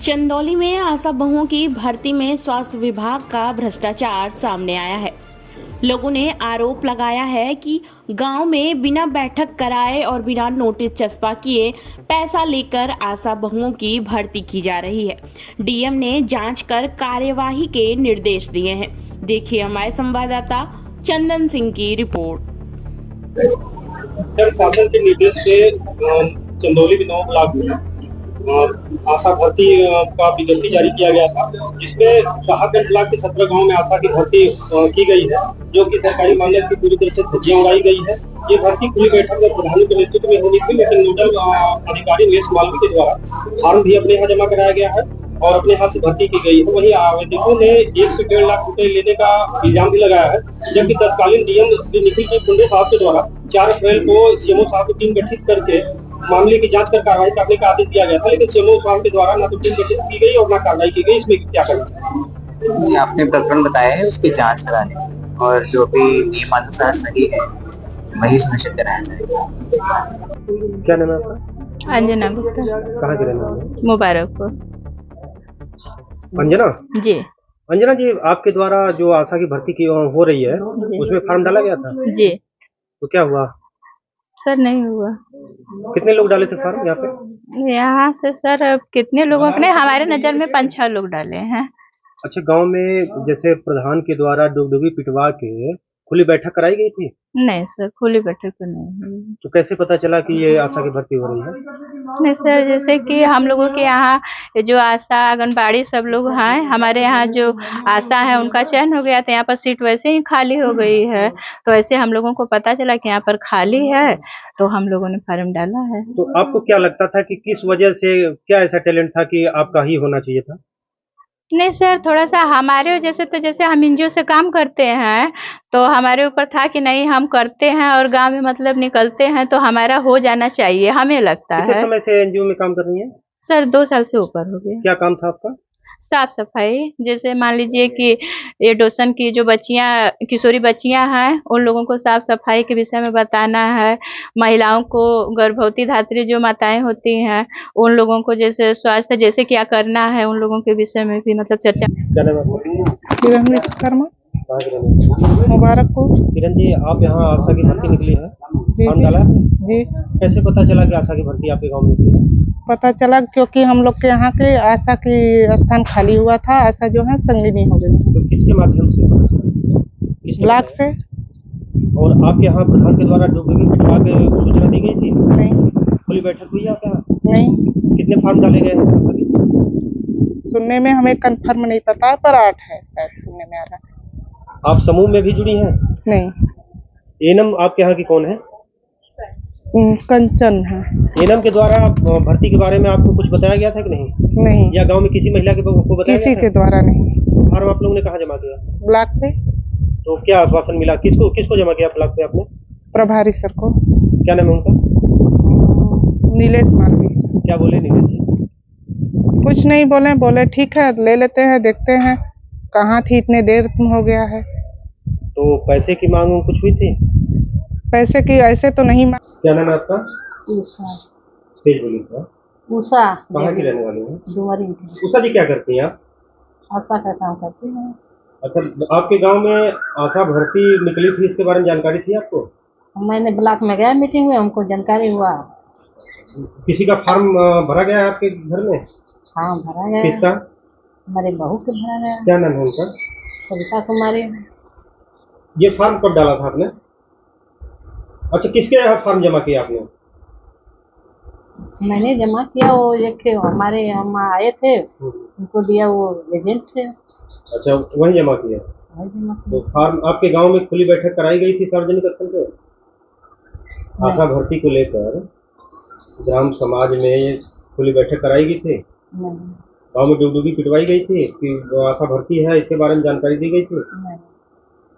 चंदौली में आशा बहुओं की भर्ती में स्वास्थ्य विभाग का भ्रष्टाचार सामने आया है। लोगों ने आरोप लगाया है कि गांव में बिना बैठक कराए और बिना नोटिस चस्पा किए पैसा लेकर आशा बहुओं की भर्ती की जा रही है। डीएम ने जांच कर कार्यवाही के निर्देश दिए हैं। देखिए हमारे संवाददाता चंदन सिंह की रिपोर्ट। शासन के निर्देश से चंदौली के 9 ब्लॉक में आशा भर्ती का विज्ञप्ति जारी किया गया था, जिसमें शाहगंज ब्लॉक के 17 गांव में आशा की भर्ती की गई है, जो कि सरकारी मान्यता की पूरी तरह से धज्जियां उड़ाई गई है। ये भर्ती खुली बैठक में प्रधान के नेतृत्व में होनी थी, लेकिन नोडल अधिकारी निलेश मालवी के द्वारा फॉर्म भी अपने यहाँ जमा कराया गया है और अपने हाथ से भर्ती की गई है। वहीं आवेदकों ने 1 से 1.5 लाख रुपए लेने का इल्जाम भी लगाया है, जबकि तत्कालीन डीएम श्री निखिल जी कुंडे साहब के द्वारा 4 अप्रैल को सीएमओ साहब की टीम गठित करके मामले की जांच कर कार्रवाई करने का आदेश दिया गया था, लेकिन सीएमओ साहब के द्वारा ना तो टीम गठित की गई और ना कार्रवाई की गई। इसमें क्या करना चाहिए? आपने प्रकरण बताया है, उसकी जांच कराने और जो भी नियमानुसार सही है वही सुनिश्चित कराना चाहिए। क्या नाम है आपका? अंजना गुप्ता। कहाँ के रहने वाले हैं? मुबारकपुर। अंजना जी अंजना जी, आपके द्वारा जो आशा की भर्ती की हो रही है, उसमें फॉर्म डाला गया था? जी तो क्या हुआ? सर नहीं हुआ। कितने लोग डाले थे फॉर्म यहाँ पे? यहाँ से सर अब कितने लोगों ने, हमारे नजर में 5-6 लोग डाले हैं। अच्छा, गांव में जैसे प्रधान के द्वारा डुगडुगी पिटवा के खुली बैठक कराई गई थी, नहीं सर, खुली बैठक तो नहीं हुई। तो कैसे पता चला कि ये आशा की भर्ती हो रही है? नहीं सर, जैसे कि हम लोगों के यहाँ जो आशा आंगनबाड़ी सब लोग हैं, हमारे यहाँ जो आशा है उनका चयन हो गया था, यहाँ पर सीट वैसे ही खाली हो गई है, तो ऐसे हम लोगों को पता चला कि यहाँ पर खाली है, तो हम लोगों ने फॉर्म डाला है। तो आपको क्या लगता था कि किस वजह से, क्या ऐसा टैलेंट था कि आपका ही होना चाहिए था? नहीं सर, थोड़ा सा हमारे जैसे, तो जैसे हम एनजीओ से काम करते हैं, तो हमारे ऊपर था कि नहीं हम करते हैं और गांव में मतलब निकलते हैं तो हमारा हो जाना चाहिए, हमें लगता कितने है। समय से एनजीओ में काम कर रही हैं? सर 2 साल से ऊपर हो गए। क्या काम था आपका? साफ सफाई, जैसे मान लीजिए कि ये डोसन की जो बच्चियां, किशोरी बच्चियां हैं, उन लोगों को साफ सफाई के विषय में बताना है। महिलाओं को, गर्भवती धात्री जो माताएं होती हैं, उन लोगों को जैसे स्वास्थ्य जैसे क्या करना है, उन लोगों के विषय में भी मतलब चर्चा। क्या नाम है आपका? किरण विश्वकर्मा, कहाँ के रहने वाले हैं? मुबारकपुर। किरण जी, आप यहाँ आशा की भर्ती निकली है, जी फॉर्म जी डाला? जी, कैसे पता चला कि आशा की भर्ती आपके गाँव में निकली है? पता चला क्योंकि हम लोग के यहाँ के आशा की स्थान खाली हुआ था। आशा जो है संगिनी हो गई तो किसके माध्यम से पता चला? किसने ब्लॉक बताया? से। और आपके यहाँ प्रधान के द्वारा डुगडुगी पिटवा के सूचना दी गई थी? नहीं खुली बैठक हुई आपके यहाँ? नहीं, कितने फॉर्म डाले गए हैं आशा के? सुनने में हमें कंफर्म नहीं पता, पर 8 है शायद सुनने में आ रहा है। आप समूह में भी जुड़ी हैं? नहीं, एनम आपके यहाँ की कौन है? कंचन है। एनम के द्वारा भर्ती के बारे में आपको कुछ बताया गया था कि नहीं? नहीं, या गांव में किसी महिला को बताया किसी गया के था? द्वारा नहीं। तो फॉर्म आप लोगों ने कहाँ जमा किया? ब्लॉक पे, तो क्या आश्वासन मिला? किसको किसको जमा किया ब्लॉक पे आपने? प्रभारी सर को। क्या नाम है उनका? नीलेश मालवी सर। क्या बोले नीलेश जी? कुछ नहीं बोले, बोले ठीक है ले लेते हैं, देखते हैं। कहाँ थी इतने देर हो गया है। तो पैसे की मांग कुछ हुई थी? पैसे की ऐसे तो नहीं मांग। क्या नाम है आपका? उषा। तेज बोलिए थोड़ा। उषा कहाँ की रहने वाली हैं? डुमरी की। उषा जी, क्या करती हैं आप? आशा का काम करती हैं। अच्छा, आपके गांव में आशा भर्ती निकली थी, इसके बारे में जानकारी थी आपको? मैंने ब्लॉक में गया मीटिंग में, हमको जानकारी हुआ। किसी का फॉर्म भरा गया है आपके घर में? हाँ भरा गया। किसका? हमारे बहू के भरा गया। क्या नाम है उनका? सविता कुमारी। ये फॉर्म कब डाला था आपने? अच्छा, किसके यहाँ फॉर्म जमा किया आपने? मैंने जमा किया, वो एक हमारे हम आए थे, उनको दिया, वो एजेंट थे। अच्छा, वही जमा किया। वही जमा तो किया। फॉर्म आपके गांव में खुली बैठक कराई गई थी सार्वजनिक स्थल पे? आशा भर्ती को लेकर ग्राम समाज में खुली बैठक कराई गई थी? नहीं, गांव में डुगडुगी पिटवाई गई थी कि आशा भर्ती है, इसके बारे में जानकारी दी गई थी? नहीं।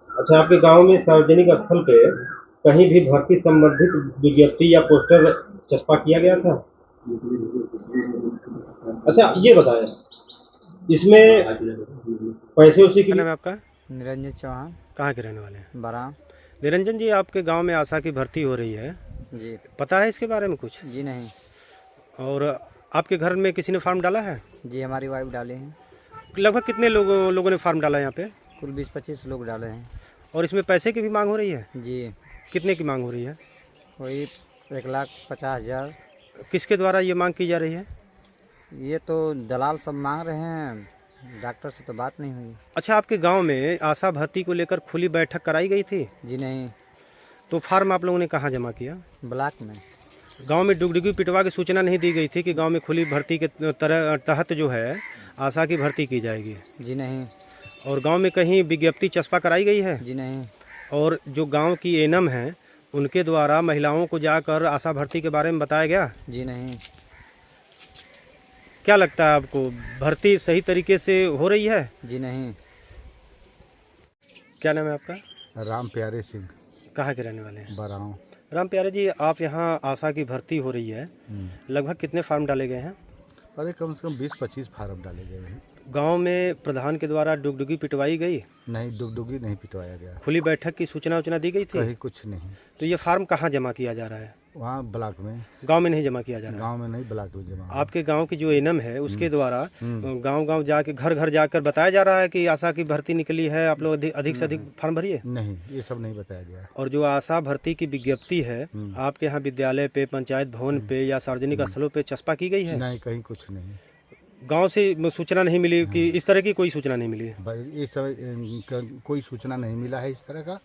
अच्छा, आपके गांव में सार्वजनिक स्थल पे कहीं भी भर्ती संबंधित विज्ञप्ति या पोस्टर चस्पा किया गया था? अच्छा, ये बताएं, इसमें पैसे उसी की? नाम है आपका? निरंजन चौहान। कहाँ के रहने वाले हैं? बराम। निरंजन जी, आपके गांव में आशा की भर्ती हो रही है, जी पता है इसके बारे में कुछ? जी नहीं। और आपके घर में किसी ने फार्म डाला है? जी हमारी वाइफ डाले हैं। लगभग कितने लोगों ने फार्म डाला है यहाँ पे? कुल 20-25 लोग डाले हैं। और इसमें पैसे की भी मांग हो रही है? जी कितने की मांग हो रही है? वही 1,50,000। किसके द्वारा ये मांग की जा रही है? ये तो दलाल सब मांग रहे हैं, डॉक्टर से तो बात नहीं हुई। अच्छा, आपके गांव में आशा भर्ती को लेकर खुली बैठक कराई गई थी? जी नहीं। तो फार्म आप लोगों ने कहाँ जमा किया? ब्लॉक में। गांव में डुगडुगी पिटवा की सूचना नहीं दी गई थी कि गांव में खुली भर्ती के तहत जो है आशा की भर्ती की जाएगी? जी नहीं। और गांव में कहीं विज्ञप्ति चस्पा कराई गई है? जी नहीं। और जो गांव की एनएम हैं उनके द्वारा महिलाओं को जाकर आशा भर्ती के बारे में बताया गया? जी नहीं। क्या लगता है आपको, भर्ती सही तरीके से हो रही है? जी नहीं। क्या नाम है आपका? राम प्यारे सिंह, कहाँ के रहने वाले हैं? बराऊं। राम प्यारे जी, आप यहाँ आशा की भर्ती हो रही है, लगभग कितने फार्म डाले गए हैं? अरे कम से कम 20-25 फार्म डाले गए हैं। गांव में प्रधान के द्वारा डुगडुगी पिटवाई गई? नहीं, डुगडुगी नहीं पिटवाया गया। खुली बैठक की सूचना दी गई थी? कहीं कुछ नहीं। तो ये फार्म कहाँ जमा किया जा रहा है? वहाँ ब्लॉक में। गांव में नहीं जमा किया जा रहा है? गांव में नहीं, ब्लॉक में जमा। आपके गांव की जो एनएम है उसके द्वारा गांव जाके घर घर जाकर बताया जा रहा है कि आशा की भर्ती निकली है, आप लोग अधिक से अधिक फार्म भरिए? नहीं, ये सब नहीं बताया गया। और जो आशा भर्ती की विज्ञप्ति है आपके यहाँ विद्यालय पे, पंचायत भवन पे या सार्वजनिक स्थलों पे चस्पा की गई है? नहीं, कहीं कुछ नहीं। गांव से सूचना नहीं मिली कि इस तरह की कोई सूचना नहीं मिली? ये सब कोई सूचना नहीं मिला है इस तरह का।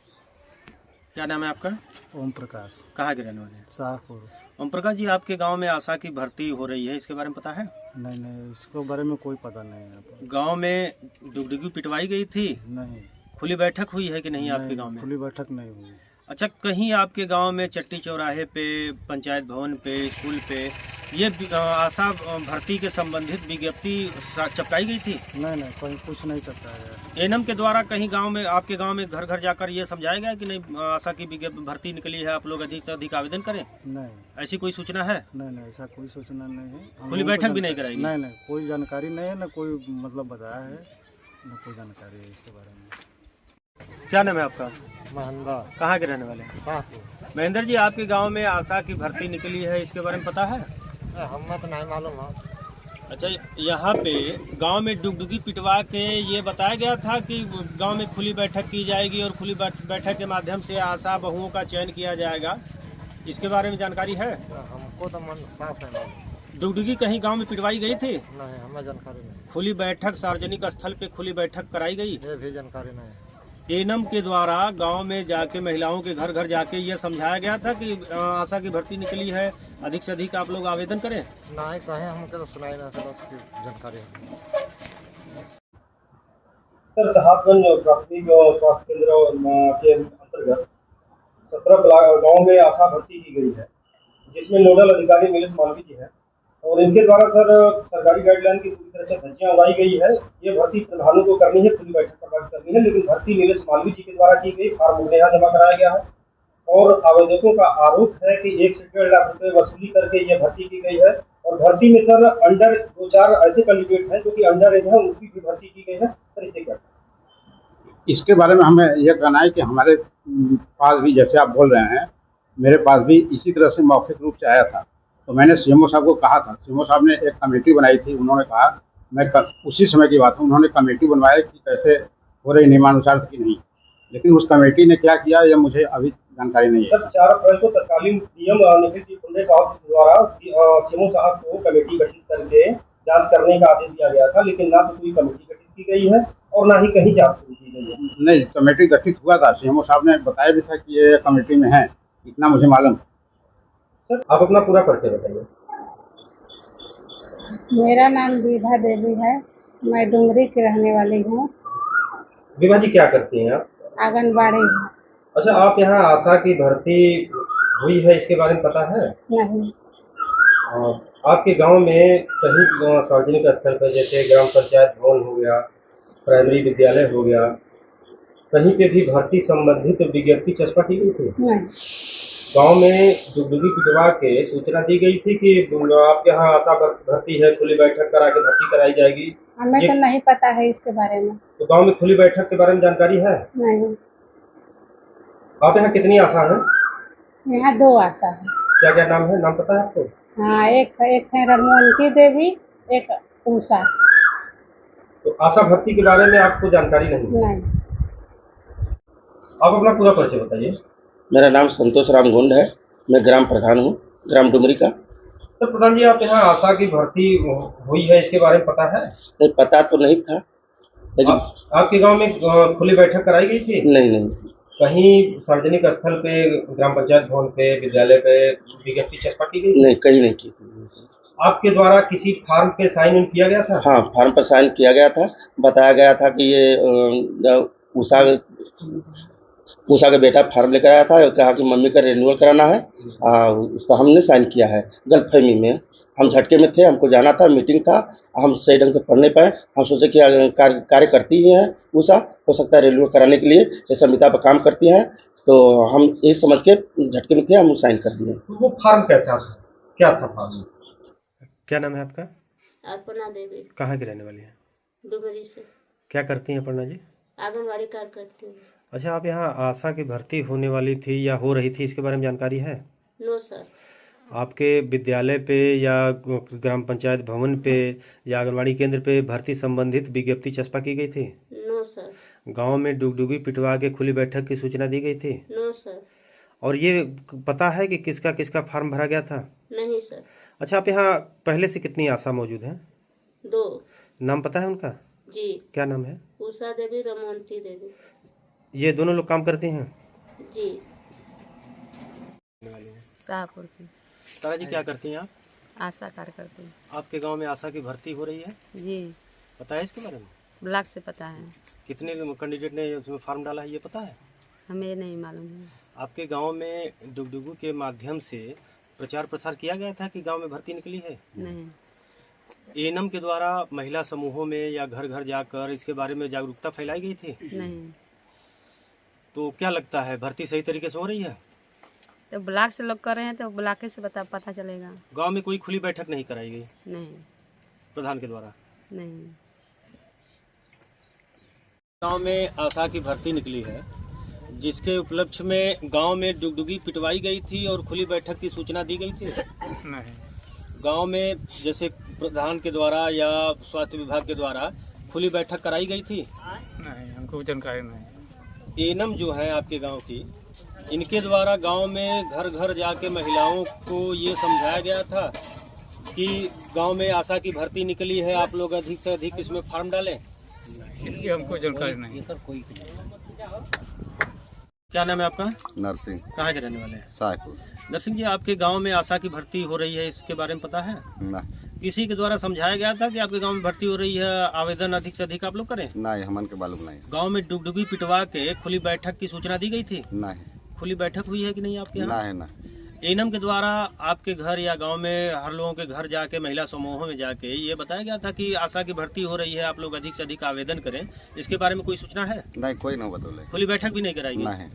क्या नाम है आपका? ओम प्रकाश। कहाँ के रहने वाले हैं? शाहपुर। ओम प्रकाश जी, आपके गांव में आशा की भर्ती हो रही है, इसके बारे में पता है? नहीं, इसके बारे में कोई पता नहीं है। गांव में डुगडुगी पिटवाई गई थी? नहीं। खुली बैठक हुई है कि नहीं आपके गांव में? खुली बैठक नहीं हुई। अच्छा, कहीं आपके गांव में चट्टी चौराहे पे, पंचायत भवन पे, स्कूल पे ये आशा भर्ती के संबंधित विज्ञप्ति चिपकाई गई थी? नहीं, कहीं कुछ नहीं चिपकाया गया। एनएम के द्वारा कहीं गांव में, आपके गांव में घर घर जाकर ये समझाया गया कि नहीं आशा की भर्ती निकली है, आप लोग अधिक से अधिक आवेदन करें? नहीं। ऐसी कोई सूचना है? नहीं, ऐसा कोई सूचना नहीं है। खुली बैठक भी नहीं कराई? नहीं, कोई जानकारी नहीं है, न कोई मतलब बताया है, न कोई जानकारी है इसके बारे में। क्या नाम है आपका? महेंद्र। कहाँ के रहने वाले हैं? शाहपुर। महेंद्र जी, आपके गांव में आशा की भर्ती निकली है, इसके बारे में पता है? हमें तो नहीं मालूम है। अच्छा, यहाँ पे गांव में डुगडुगी पिटवा के ये बताया गया था कि गांव में खुली बैठक की जाएगी और खुली बैठक के माध्यम से आशा बहुओं का चयन किया जाएगा, इसके बारे में जानकारी है? हमको तो मन साफ है। डुगडुगी कहीं गांव में पिटवाई गई थी? नहीं, हमें जानकारी नहीं। खुली बैठक सार्वजनिक स्थल पे खुली बैठक कराई गई? ये भी जानकारी नहीं। एनएम के द्वारा गांव में जाके महिलाओं के घर घर जाके ये समझाया गया था कि आशा की भर्ती निकली है, अधिक से अधिक आप लोग आवेदन करें? नहीं, कहीं हमको तो सुनाई नहीं था, उसकी जानकारी है। सर, साहबगंज प्राथमिक स्वास्थ्य केंद्र के अंतर्गत 17 गाँव में आशा भर्ती की गई है, जिसमें नोडल अधिकारी नीलेश मालवी जी है, और इनके द्वारा सर सरकारी गाइडलाइन की पूरी तरह से धज्जियां उड़ाई गई है। ये भर्ती प्रधानों को करनी है, खुली बैठक पर बात करनी है, लेकिन भर्ती नीलेश मालवी जी के द्वारा की गई, फार्म उन्हें यहाँ जमा कराया गया है और आवेदकों का आरोप है कि 1 से 1.5 लाख रुपए वसूली करके ये भर्ती की गई है। और भर्ती में सर अंडर 2-4 ऐसे कैंडिडेट हैं जो कि अंडर एज है, उनकी भी भर्ती की गई है। सर इससे क्या? इसके बारे में हमें यह कहना है कि हमारे पास भी, जैसे आप बोल रहे हैं, मेरे पास भी इसी तरह से मौखिक रूप से आया था, तो मैंने सीएमओ साहब को कहा था। सीएमओ साहब ने एक कमेटी बनाई थी, उन्होंने कहा, मैं उसी समय की बात है, उन्होंने कमेटी बनवाया कि कैसे हो रही नियमानुसार की नहीं, लेकिन उस कमेटी ने क्या किया यह मुझे अभी जानकारी नहीं है। सर 4 अप्रैल को तत्कालीन डीएम निखिल जी पुंडे साहब द्वारा सीएमओ साहब को कमेटी गठित करके जांच करने का आदेश दिया गया था, लेकिन ना तो कोई कमेटी गठित की गई है और ना ही कहीं जांच शुरू की गई है। नहीं, कमेटी गठित हुआ था, सीएमओ साहब ने बताया भी था कि ये कमेटी में है, इतना मुझे मालूम। सर आप अपना पूरा परिचय बताइए। मेरा नाम विभा देवी है, मैं डुंगरी की रहने वाली हूँ। विभा जी, क्या करती हैं आप? आंगनबाड़ी। अच्छा, आप यहाँ आशा की भर्ती हुई है, इसके बारे में पता है? नहीं। आपके गांव में कहीं सार्वजनिक स्थल पर, जैसे ग्राम पंचायत भवन हो गया, प्राइमरी विद्यालय हो गया, कहीं पे भी भर्ती संबंधित विज्ञप्ति चस्पा की गई थी? नहीं। गांव में डुगडुगी पिटवा के सूचना दी गई थी कि आपके यहाँ आशा भर्ती है, खुली बैठक करा के भर्ती कराई जाएगी? हमें तो नहीं पता है इसके बारे में। तो गांव में खुली बैठक के बारे में जानकारी है? नहीं। आप यहाँ कितनी आशा है? यहाँ 2 आशा है। क्या क्या नाम है, नाम पता है आपको? हाँ, एक है रमोंती देवी, एक उषा। तो आशा भर्ती के बारे में आपको जानकारी नहीं है? नहीं। आप अपना पूरा परिचय बताइए। मेरा नाम संतोष राम गुंड है, मैं ग्राम प्रधान हूँ, ग्राम डुमरी का। तो प्रधान जी, आप यहाँ आशा की भर्ती हुई है, इसके बारे में पता है? नहीं, पता तो नहीं था, लेकिन आपके गांव में खुली बैठक कराई गई थी? नहीं। कहीं सार्वजनिक स्थल पे, ग्राम पंचायत भवन पे, विद्यालय पे विज्ञप्ति चस्पा की गई? नहीं, कहीं नहीं की थी। आपके द्वारा किसी फार्म पे साइन इन किया गया था? हाँ, फार्म पर साइन किया गया था। बताया गया था कि ये उषा का बेटा फार्म लेकर आया था, कहा कि मम्मी का रिन्यूअल कराना है, उस पर हमने साइन किया है। गलतफहमी में हम झटके में थे, हमको जाना था, मीटिंग था, हम सही ढंग से पढ़ नहीं पाए। हम सोचे कि कार्य करती ही है उषा, हो सकता है रिन्यूअल कराने के लिए ये संहिता पर काम करती हैं, तो हम ये समझ के झटके में थे, हम साइन कर दिए। वो फार्म कैसा था, क्या था फार्म? क्या नाम है आपका? अर्पणा देवी। कहाँ की रहने वाली है? डुमरी से। क्या करती हैं अर्पणा जी? आंगनबाड़ी कार्य करती हूँ। अच्छा, आप यहाँ आशा की भर्ती होने वाली थी या हो रही थी, इसके बारे में जानकारी है? No sir. आपके विद्यालय पे या ग्राम पंचायत भवन पे या आंगनबाड़ी केंद्र पे भर्ती संबंधित विज्ञप्ति चस्पा की गई थी? No sir. गांव में डुगडुगी पिटवा के खुली बैठक की सूचना दी गई थी? No sir. और ये पता है कि किसका किसका फार्म भरा गया था? नहीं सर। अच्छा, आप यहाँ पहले से कितनी आशा मौजूद हैं? 2। नाम पता है उनका? जी। क्या नाम है? उषा देवी, रमोंती देवी। ये दोनों लोग काम करते हैं? जी। शाहपुर की। तारा जी, क्या करती हैं आप? आशा कार्य करती हूँ। आपके गांव में आशा की भर्ती हो रही है, जी। पता है इसके बारे में? ब्लॉक से पता है। कितने कैंडिडेट ने उसमें फॉर्म डाला है, ये पता है? हमें नहीं मालूम है। आपके गांव में डुगडुगू के माध्यम से प्रचार प्रसार किया गया था कि गांव में भर्ती निकली है? नहीं। एएनएम के द्वारा महिला समूहों में या घर घर जाकर इसके बारे में जागरूकता फैलाई गई थी? नहीं। तो क्या लगता है, भर्ती सही तरीके से हो रही है? तो ब्लॉक से लोग कर रहे हैं, तो ब्लॉक से पता चलेगा। गांव में कोई खुली बैठक नहीं कराई गई नहीं। प्रधान के द्वारा? नहीं। गांव में आशा की भर्ती निकली है, जिसके उपलक्ष्य में गांव में डुगडुगी पिटवाई गई थी और खुली बैठक की सूचना दी गई थी? नहीं। गांव में जैसे प्रधान के द्वारा या स्वास्थ्य विभाग के द्वारा खुली बैठक कराई गई थी? नहीं, हमको जानकारी नहीं। एएनएम जो है आपके गांव की, इनके द्वारा गांव में घर घर जाके महिलाओं को ये समझाया गया था कि गांव में आशा की भर्ती निकली है, आप लोग अधिक से अधिक इसमें फॉर्म डालें? इसकी हमको जानकारी नहीं। क्या नाम है आपका? नरसिंह। कहाँ के रहने वाले हैं? शाहपुर। नरसिंह जी, आपके गांव में आशा की भर्ती हो रही है, इसके बारे में पता है? नहीं। किसी के द्वारा समझाया गया था कि आपके गांव में भर्ती हो रही है, आवेदन अधिक से अधिक आप लोग करें? नहीं, हमन के मालूम नहीं। गांव में डुगडुगी पिटवा के खुली बैठक की सूचना दी गई थी? नहीं। खुली बैठक हुई है कि नहीं आपके यहाँ? नहीं। एएनएम के द्वारा आपके घर या गांव में हर लोगों के घर जाके, महिला समूहों में जाके ये बताया गया था कि आशा की भर्ती हो रही है, आप लोग अधिक से अधिक आवेदन करें, इसके बारे में कोई सूचना है? नहीं, कोई नहीं बतौले। खुली बैठक भी नहीं कराई गई? नहीं।